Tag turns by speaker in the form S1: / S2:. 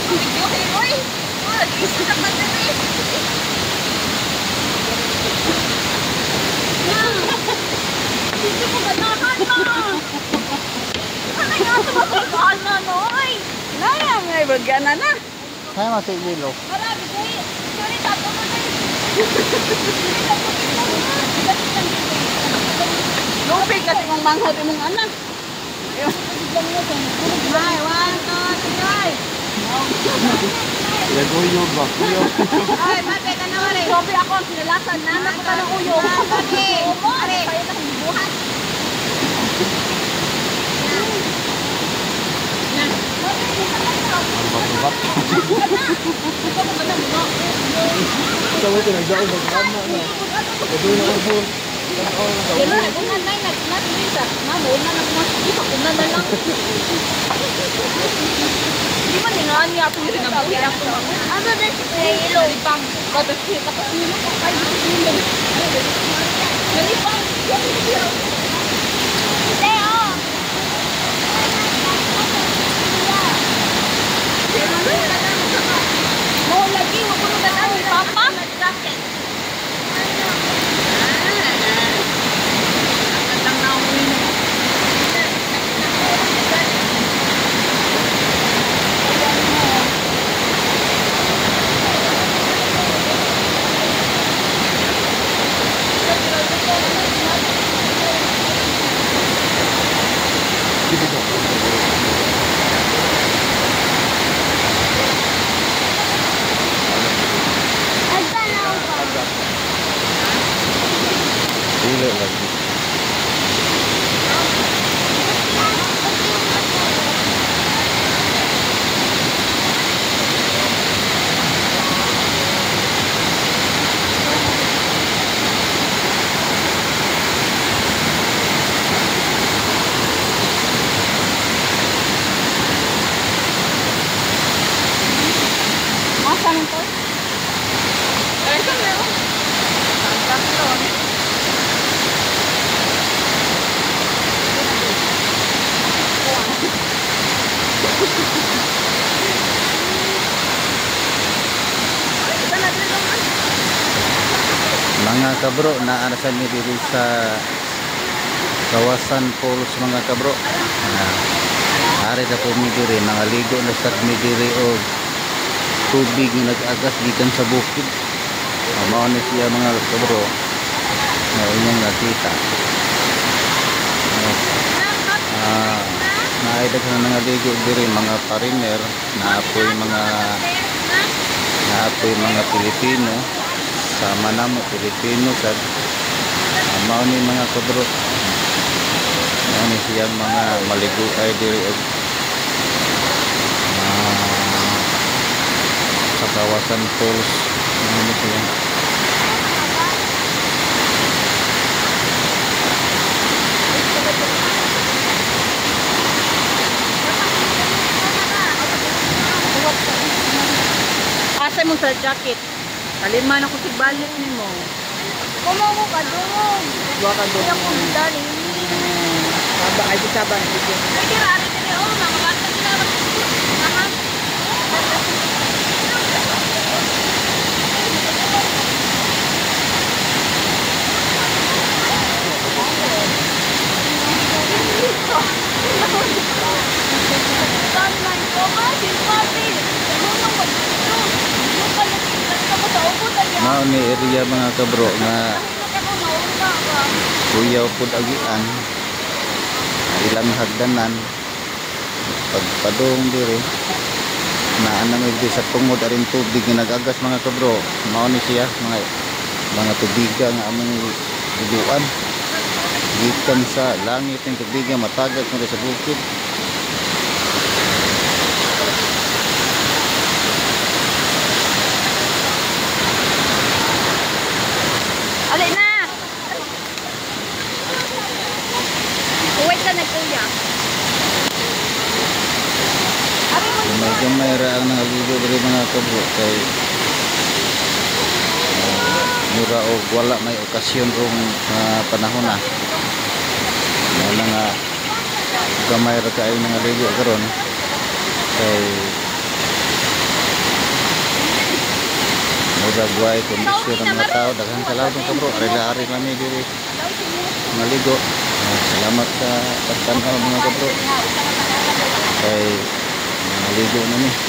S1: Oy! Isip ka ba din eh? Hindi ko ganahan ma! Ay, nasa magagahan na, Noy!
S2: Naya, may bagana na.
S3: Kaya masig nilo.
S1: Marami kayo. Sorry, tato mo na eh.
S2: Lupig kasi mong manghod imong anak.
S1: Ay, 1, 2, 3.
S3: Laguyo ba? Kuyo.
S1: Ay, mate ka na rin.
S2: Sobi ako ang sinalasan na anak ko ka ng uyo.
S1: Mate, mate.
S2: Kayo na kong buhat.
S3: Bat. Sabi ko nagdaan magkama na. Ito na ako.
S2: Pero kung nanay nag-nasa, mamo na nag-nasa, kung nanay lang. Di man nga niya ako rin ang buhay ako.
S1: Ano na si Ilo?
S2: Pang, tapos siya tapos nilo ko kayo. Nalipang.
S1: Teo!
S2: Mo lagi, wag ko na daan ni Papa.
S3: Dili lagi.
S2: Asa nito? Ito meron.
S3: Mga kabro, naarasan mi diri sa kawasan Falls mga kabro. Ari na po mi diri, nangaligo na sa mi diri og tubig nga nag-agas gikan sa bukid. Mao ni siya mga kabro. Na inyong nakita. Naaidag na nangaligo diri mga foreigner, naapoy mga Pilipino. Sama namo Pilipino sa mao ni mga kabro. Mao ni siyang mga maligo ay diri og sa kawasan Falls. Mao ni siya.
S2: Asa mo sa jacket? Kaliman ako sa balit ni mo.
S1: Kumungo ka doon.
S2: Dua ka
S1: Kaya
S2: doon.
S1: kung dali.
S2: Saba ay saba ni dito.
S1: Ay, kirari ka rin. Oh, mga bata sila.
S3: Mao ni area mga kabro nga kuyaw pud agian. Ilang hagdanan pagpadong diri naanamig di sa tungod aring tubig nga nagagas mga kabro. Mao ni siya mga tubiga nga among iluan gikan sa langit ng tubiga matagag mo sa bukid.
S2: Ali na! Wait ka na kuya.
S3: Gamay ra ang nangaligo diri mga kabro kay mura og wala may okasyon rong panahon na. Wala nga gamay ra kay nangaligo karon kay murag way kondisyon ng mga tao. Daghang salamat mga kabro. Ari kami diri maligo. Salamat sa pagtanaw mga kabro. Kay maligo na ni.